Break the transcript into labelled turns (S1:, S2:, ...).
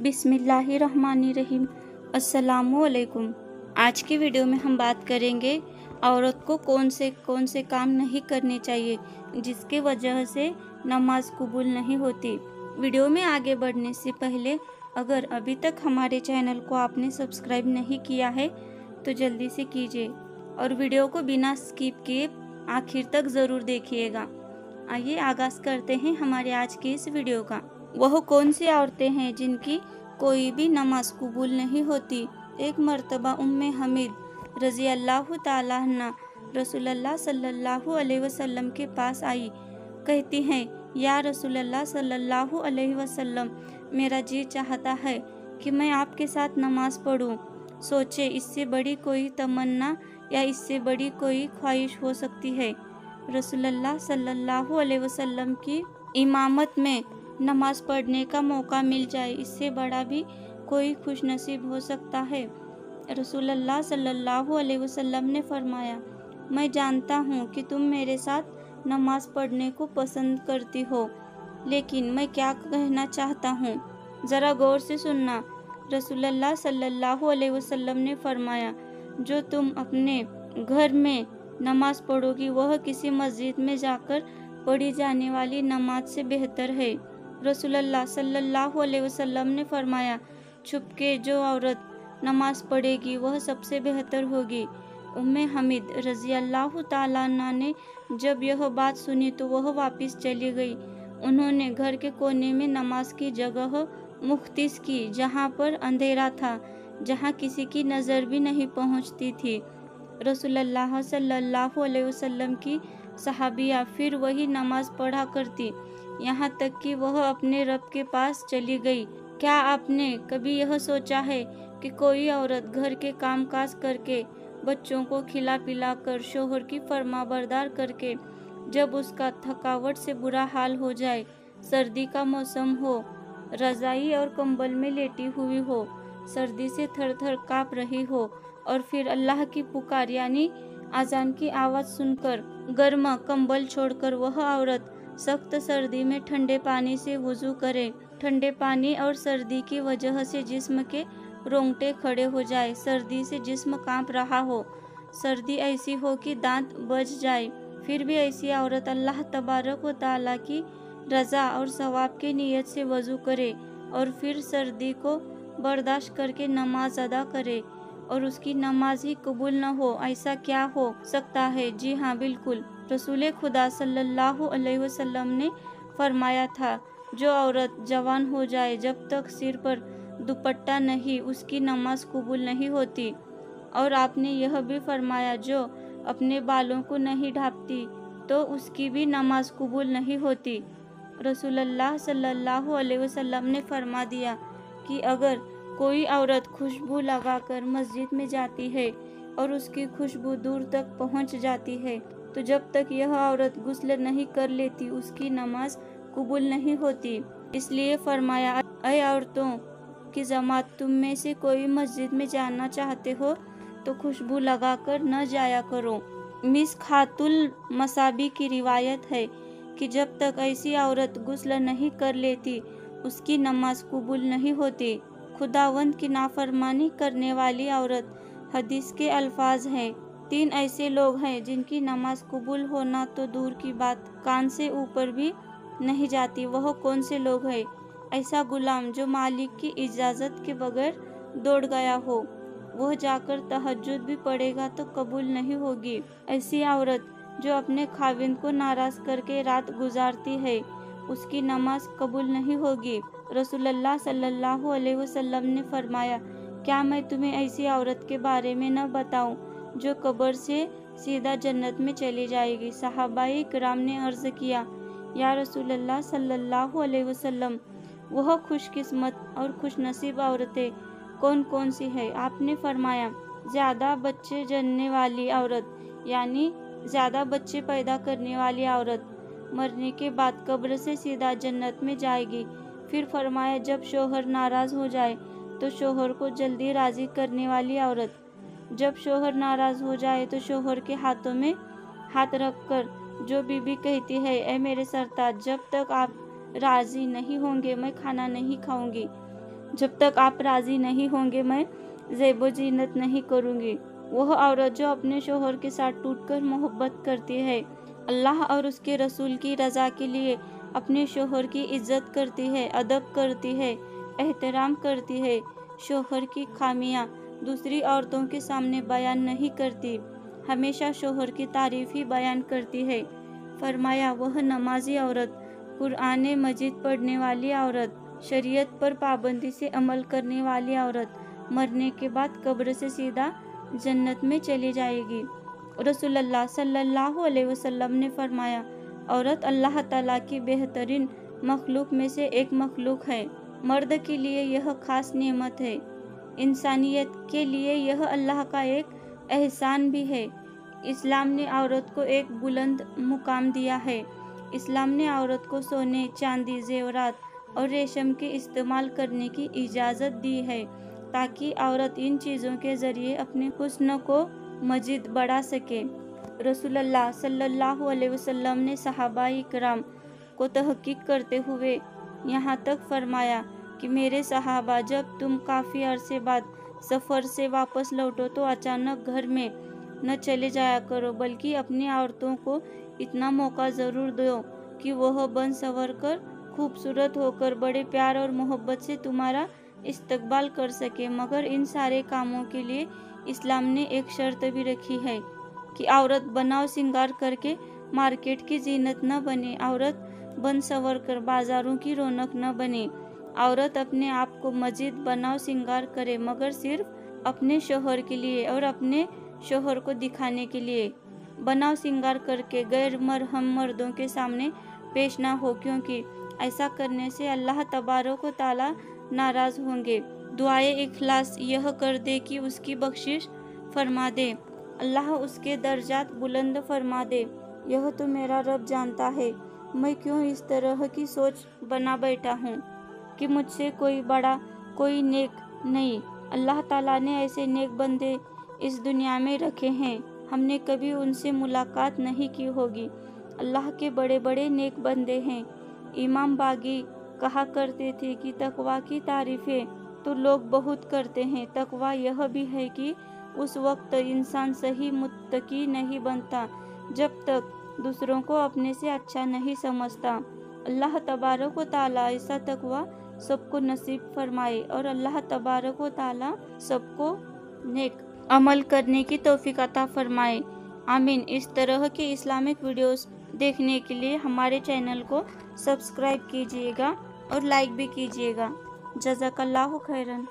S1: बिस्मिल्लाहिर्रहमानिर्रहीम। अस्सलामुअलैकुम। आज की वीडियो में हम बात करेंगे औरत को कौन से काम नहीं करने चाहिए जिसके वजह से नमाज कबूल नहीं होती। वीडियो में आगे बढ़ने से पहले अगर अभी तक हमारे चैनल को आपने सब्सक्राइब नहीं किया है तो जल्दी से कीजिए और वीडियो को बिना स्किप किए आखिर तक ज़रूर देखिएगा। आइए आगाज़ करते हैं हमारे आज के इस वीडियो का। वह कौन सी औरतें हैं जिनकी कोई भी नमाज कबूल नहीं होती। एक मर्तबा उम्मे हमीद रज़ी अल्लाह ताला अन्हा रसूलुल्लाह सल्लल्लाहु अलैहि वसल्लम के पास आई। कहती हैं, या रसूलुल्लाह सल्लल्लाहु अलैहि वसल्लम, मेरा जी चाहता है कि मैं आपके साथ नमाज पढ़ूं। सोचे इससे बड़ी कोई तमन्ना या इससे बड़ी कोई ख्वाहिश हो सकती है। रसूलुल्लाह सल्लल्लाहु अलैहि वसल्लम की इमामत में नमाज पढ़ने का मौका मिल जाए, इससे बड़ा भी कोई खुशनसीब हो सकता है। रसूलुल्लाह सल्लल्लाहु अलैहि वसल्लम ने फरमाया, मैं जानता हूँ कि तुम मेरे साथ नमाज पढ़ने को पसंद करती हो, लेकिन मैं क्या कहना चाहता हूँ ज़रा गौर से सुनना। रसूलुल्लाह सल्लल्लाहु अलैहि वसल्लम ने फरमाया, जो तुम अपने घर में नमाज पढ़ोगी वह किसी मस्जिद में जाकर पढ़ी जाने वाली नमाज से बेहतर है। रसूलुल्लाह सल्लल्लाहु अलैहि वसल्लम ने फरमाया, छुपके जो औरत नमाज पढ़ेगी वह सबसे बेहतर होगी। उम्मे हमीद रज़ी अल्लाह ताला अन्हा ने जब यह बात सुनी तो वह वापस चली गई। उन्होंने घर के कोने में नमाज की जगह मुख्तिस की, जहाँ पर अंधेरा था, जहाँ किसी की नज़र भी नहीं पहुँचती थी। रसूलुल्लाह सल्लल्लाहु अलैहि वसल्लम की सहाबिया फिर वही नमाज पढ़ा करती, यहाँ तक कि वह अपने रब के पास चली गई। क्या आपने कभी यह सोचा है कि कोई औरत घर के कामकाज करके, बच्चों को खिला पिला कर, शोहर की फरमाबरदार करके, जब उसका थकावट से बुरा हाल हो जाए, सर्दी का मौसम हो, रज़ाई और कंबल में लेटी हुई हो, सर्दी से थर थर काँप रही हो और फिर अल्लाह की पुकार यानी आज़ान की आवाज़ सुनकर गर्म कंबल छोड़कर वह औरत सख्त सर्दी में ठंडे पानी से वुज़ू करे। ठंडे पानी और सर्दी की वजह से जिस्म के रोंगटे खड़े हो जाए, सर्दी से जिस्म कांप रहा हो, सर्दी ऐसी हो कि दांत बज जाए, फिर भी ऐसी औरत अल्लाह तबारक व ताला की रज़ा और सवाब की नीयत से वज़ू करे और फिर सर्दी को बर्दाश्त करके नमाज अदा करे और उसकी नमाज ही कबूल न हो, ऐसा क्या हो सकता है? जी हाँ, बिल्कुल। रसूल खुदा सल्लल्लाहु अलैहि वसल्लम ने फरमाया था, जो औरत जवान हो जाए जब तक सिर पर दुपट्टा नहीं, उसकी नमाज कबूल नहीं होती। और आपने यह भी फरमाया, जो अपने बालों को नहीं ढांपती तो उसकी भी नमाज कबूल नहीं होती। रसूलुल्लाह सल्लल्लाहु अलैहि वसल्लम ने फरमा दिया कि अगर कोई औरत खुशबू लगाकर मस्जिद में जाती है और उसकी खुशबू दूर तक पहुंच जाती है तो जब तक यह औरत गुस्ल नहीं कर लेती उसकी नमाज कबूल नहीं होती। इसलिए फरमाया, ऐ औरतों की जमात, तुम में से कोई मस्जिद में जाना चाहते हो तो खुशबू लगाकर न जाया करो। मिसखातुल मसाबी की रिवायत है कि जब तक ऐसी औरत गुस्ल नहीं कर लेती उसकी नमाज कबूल नहीं होती। खुदावंद की नाफरमानी करने वाली औरत, हदीस के अल्फाज हैं, 3 ऐसे लोग हैं जिनकी नमाज कबूल होना तो दूर की बात कान से ऊपर भी नहीं जाती। वह कौन से लोग हैं? ऐसा गुलाम जो मालिक की इजाज़त के बगैर दौड़ गया हो, वह जाकर तहज्जुद भी पढ़ेगा तो कबूल नहीं होगी। ऐसी औरत जो अपने खाविंद को नाराज़ करके रात गुजारती है, उसकी नमाज कबूल नहीं होगी। रसूलुल्लाह सल्लल्लाहु अलैहि वसल्लम ने फरमाया, क्या मैं तुम्हें ऐसी औरत के बारे में न बताऊं जो कब्र से सीधा जन्नत में चली जाएगी? सहाबाए किराम ने अर्ज़ किया, या रसूलुल्लाह सल्लल्लाहु अलैहि वसल्लम, वह खुशकिस्मत और खुशनसीब औरतें कौन कौन सी है? आपने फरमाया, ज़्यादा बच्चे जनने वाली औरत यानी ज़्यादा बच्चे पैदा करने वाली औरत मरने के बाद कब्र से सीधा जन्नत में जाएगी। फिर फरमाया, जब शोहर नाराज़ हो जाए तो शोहर को जल्दी राज़ी करने वाली औरत, जब शोहर नाराज़ हो जाए तो शोहर के हाथों में हाथ रखकर जो बीबी कहती है, ए मेरे सरताज, जब तक आप राज़ी नहीं होंगे मैं खाना नहीं खाऊंगी। जब तक आप राज़ी नहीं होंगे मैं ज़ेबो जीनत नहीं करूँगी। वह औरत जो अपने शोहर के साथ टूटकर मोहब्बत करती है, अल्लाह और उसके रसूल की रज़ा के लिए अपने शोहर की इज्जत करती है, अदब करती है, एहतराम करती है, शोहर की खामियां दूसरी औरतों के सामने बयान नहीं करती, हमेशा शोहर की तारीफ ही बयान करती है। फरमाया वह नमाजी औरत, कुरान मजीद पढ़ने वाली औरत, शरीयत पर पाबंदी से अमल करने वाली औरत मरने के बाद कब्र से सीधा जन्नत में चली जाएगी। रसूलुल्लाह सल्लल्लाहु अलैहि वसल्लम ने फरमाया, औरत अल्लाह ताला की बेहतरीन मखलूक में से एक मखलूक है। मर्द के लिए यह खास नेमत है, इंसानियत के लिए यह अल्लाह का एक एहसान भी है। इस्लाम ने औरत को एक बुलंद मुकाम दिया है। इस्लाम ने औरत को सोने, चांदी, जेवरात और रेशम के इस्तेमाल करने की इजाज़त दी है ताकि औरत इन चीज़ों के ज़रिए अपने हुस्न को मजीद बढ़ा सके। रसूलुल्लाह सल्लल्लाहु अलैहि वसल्लम ने सहाबाए किराम को तहकीक करते हुए यहाँ तक फरमाया कि मेरे सहाबा, जब तुम काफ़ी अरसे बाद सफ़र से वापस लौटो तो अचानक घर में न चले जाया करो, बल्कि अपनी औरतों को इतना मौका ज़रूर दो कि वह बन संवर कर खूबसूरत होकर बड़े प्यार और मोहब्बत से तुम्हारा इस्तकबाल कर सके। मगर इन सारे कामों के लिए इस्लाम ने एक शर्त भी रखी है कि औरत बनाव सिंगार करके मार्केट की जीनत न बने, औरत बन संवर कर बाज़ारों की रौनक न बने। औरत अपने आप को मजीद बनाव सिंगार करे, मगर सिर्फ अपने शोहर के लिए और अपने शोहर को दिखाने के लिए। बनाव सिंगार करके गैर मरहम मर्दों के सामने पेश ना हो, क्योंकि ऐसा करने से अल्लाह तबारक व तआला नाराज़ होंगे। दुआए इखलास यह कर दे कि उसकी बख्शिश फरमा दे, अल्लाह उसके दर्जात बुलंद फरमा दे। यह तो मेरा रब जानता है मैं क्यों इस तरह की सोच बना बैठा हूँ कि मुझसे कोई बड़ा, कोई नेक नहीं। अल्लाह ताला ने ऐसे नेक बंदे इस दुनिया में रखे हैं, हमने कभी उनसे मुलाकात नहीं की होगी। अल्लाह के बड़े बड़े नेक बंदे हैं। इमाम बागी कहा करते थे कि तकवा की तारीफ़ें तो लोग बहुत करते हैं, तकवा यह भी है कि उस वक्त इंसान सही मुत्तकी नहीं बनता जब तक दूसरों को अपने से अच्छा नहीं समझता। अल्लाह तबारक व तआला ऐसा तकवा सबको नसीब फरमाए और अल्लाह तबारक व तआला सबको नेक अमल करने की तौफीक अता फरमाए। आमीन। इस तरह के इस्लामिक वीडियोस देखने के लिए हमारे चैनल को सब्सक्राइब कीजिएगा और लाइक भी कीजिएगा। जज़ाकल्लाहु खैरन।